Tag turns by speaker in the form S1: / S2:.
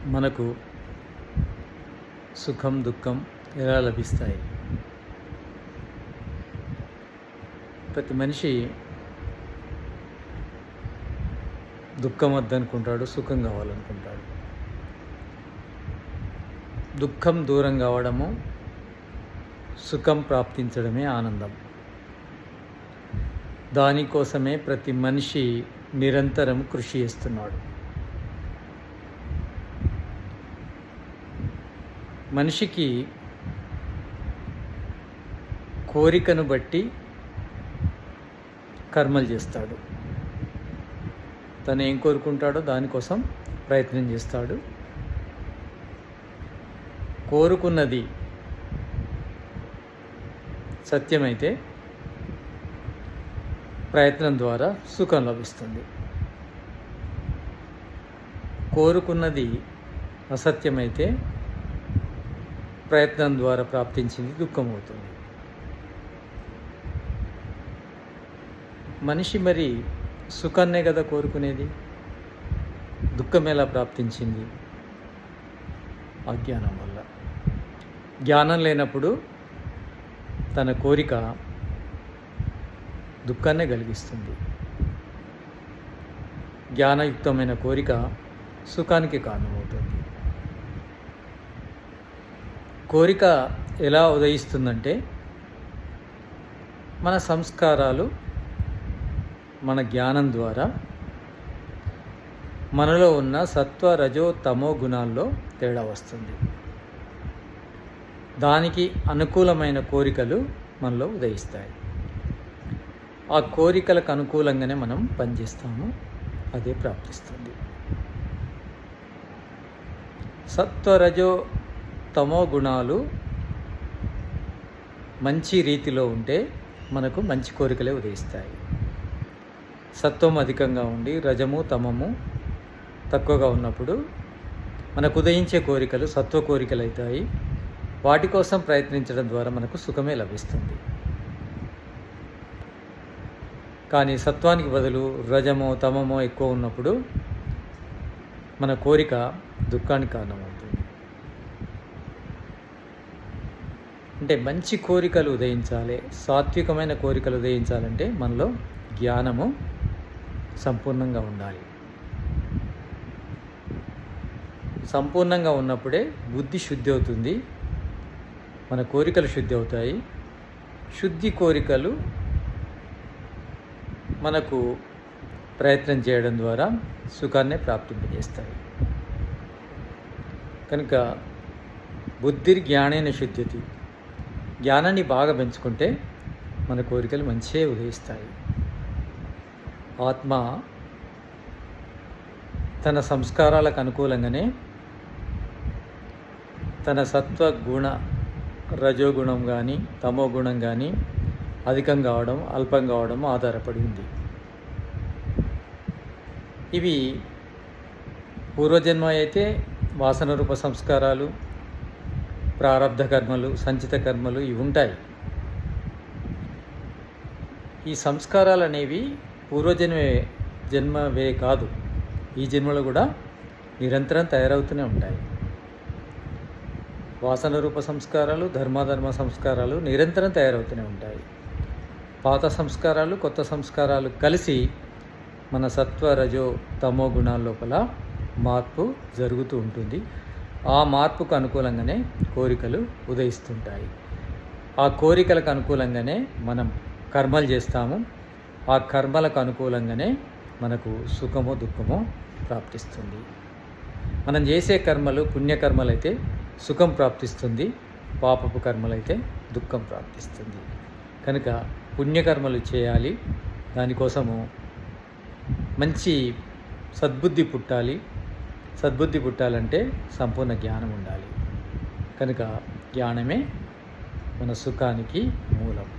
S1: మనకు సుఖం దుఃఖం ఎలా లభిస్తాయి? ప్రతి మనిషి దుఃఖం వద్దనుకుంటాడు, సుఖం కావాలనుకుంటాడు. దుఃఖం దూరం కావడము, సుఖం ప్రాప్తించడమే ఆనందం. దానికోసమే ప్రతి మనిషి నిరంతరం కృషి చేస్తున్నాడు. మనిషికి కోరికను బట్టి కర్మలు చేస్తాడు. తను ఏం కోరుకుంటాడో దానికోసం ప్రయత్నం చేస్తాడు. కోరుకున్నది సత్యమైతే ప్రయత్నం ద్వారా సుఖం లభిస్తుంది. కోరుకున్నది అసత్యమైతే ప్రయత్నం ద్వారా ప్రాప్తించింది దుఃఖం అవుతుంది. మనిషి మరి సుఖాన్నే కదా కోరుకునేది, దుఃఖం ఎలా ప్రాప్తించింది? అజ్ఞానం వల్ల. జ్ఞానం లేనప్పుడు తన కోరిక దుఃఖాన్నే కలిగిస్తుంది. జ్ఞానయుక్తమైన కోరిక సుఖానికి కారణమవుతుంది. కోరిక ఎలా ఉదయిస్తుందంటే, మన సంస్కారాలు, మన జ్ఞానం ద్వారా మనలో ఉన్న సత్వ రజో తమో గుణాల్లో తేడా వస్తుంది. దానికి అనుకూలమైన కోరికలు మనలో ఉదయిస్తాయి. ఆ కోరికలకు అనుకూలంగానే మనం పనిచేస్తాము, అదే ప్రాప్తిస్తుంది. సత్వరజో తమో గుణాలు మంచి రీతిలో ఉంటే మనకు మంచి కోరికలే ఉదయిస్తాయి. సత్వం అధికంగా ఉండి రజము తమము తక్కువగా ఉన్నప్పుడు మనకు ఉదయించే కోరికలు సత్వ కోరికలు అవుతాయి. వాటి కోసం ప్రయత్నించడం ద్వారా మనకు సుఖమే లభిస్తుంది. కానీ సత్వానికి బదులు రజమో తమమో ఎక్కువ ఉన్నప్పుడు మన కోరిక దుఃఖానికి కారణమవుతుంది. అంటే మంచి కోరికలు ఉదయించాలి, సాత్వికమైన కోరికలు ఉదయించాలంటే మనలో జ్ఞానము సంపూర్ణంగా ఉండాలి. సంపూర్ణంగా ఉన్నప్పుడే బుద్ధి శుద్ధి అవుతుంది, మన కోరికలు శుద్ధి అవుతాయి. శుద్ధి కోరికలు మనకు ప్రయత్నం చేయడం ద్వారా సుఖాన్ని ప్రాప్తింపజేస్తాయి. కనుక బుద్ధిర్ జ్ఞానైన శుద్ధ్యతి, జ్ఞానాన్ని బాగా పెంచుకుంటే మన కోరికలు మంచిగా ఉదయిస్తాయి. ఆత్మ తన సంస్కారాలకు అనుకూలంగానే తన సత్వ గుణ రజోగుణం కానీ తమో గుణం కానీ అధికం కావడం అల్పం కావడం ఆధారపడి ఉంది. ఇవి పూర్వజన్మ అయితే వాసన రూప సంస్కారాలు, ప్రారబ్ధ కర్మలు, సంచిత కర్మలు ఇవి ఉంటాయి. ఈ సంస్కారాలు అనేవి జన్మవే కాదు, ఈ జన్మలో కూడా నిరంతరం తయారవుతూనే ఉంటాయి. వాసన రూప సంస్కారాలు, ధర్మాధర్మ సంస్కారాలు నిరంతరం తయారవుతూనే ఉంటాయి. పాత సంస్కారాలు, కొత్త సంస్కారాలు కలిసి మన సత్వ రజో తమో గుణాల లోపల మార్పు జరుగుతూ ఉంటుంది. ఆ మార్పుకు అనుకూలంగానే కోరికలు ఉదయిస్తుంటాయి. ఆ కోరికలకు అనుకూలంగానే మనం కర్మలు చేస్తాము. ఆ కర్మలకు అనుకూలంగానే మనకు సుఖమో దుఃఖమో ప్రాప్తిస్తుంది. మనం చేసే కర్మలు పుణ్యకర్మలైతే సుఖం ప్రాప్తిస్తుంది, పాపపు కర్మలైతే దుఃఖం ప్రాప్తిస్తుంది. కనుక పుణ్యకర్మలు చేయాలి. దానికోసము మంచి సద్బుద్ధి పుట్టాలి. సద్బుద్ధి పుట్టాలంటే సంపూర్ణ జ్ఞానం ఉండాలి. కనుక జ్ఞానమే మన సుఖానికి మూలం.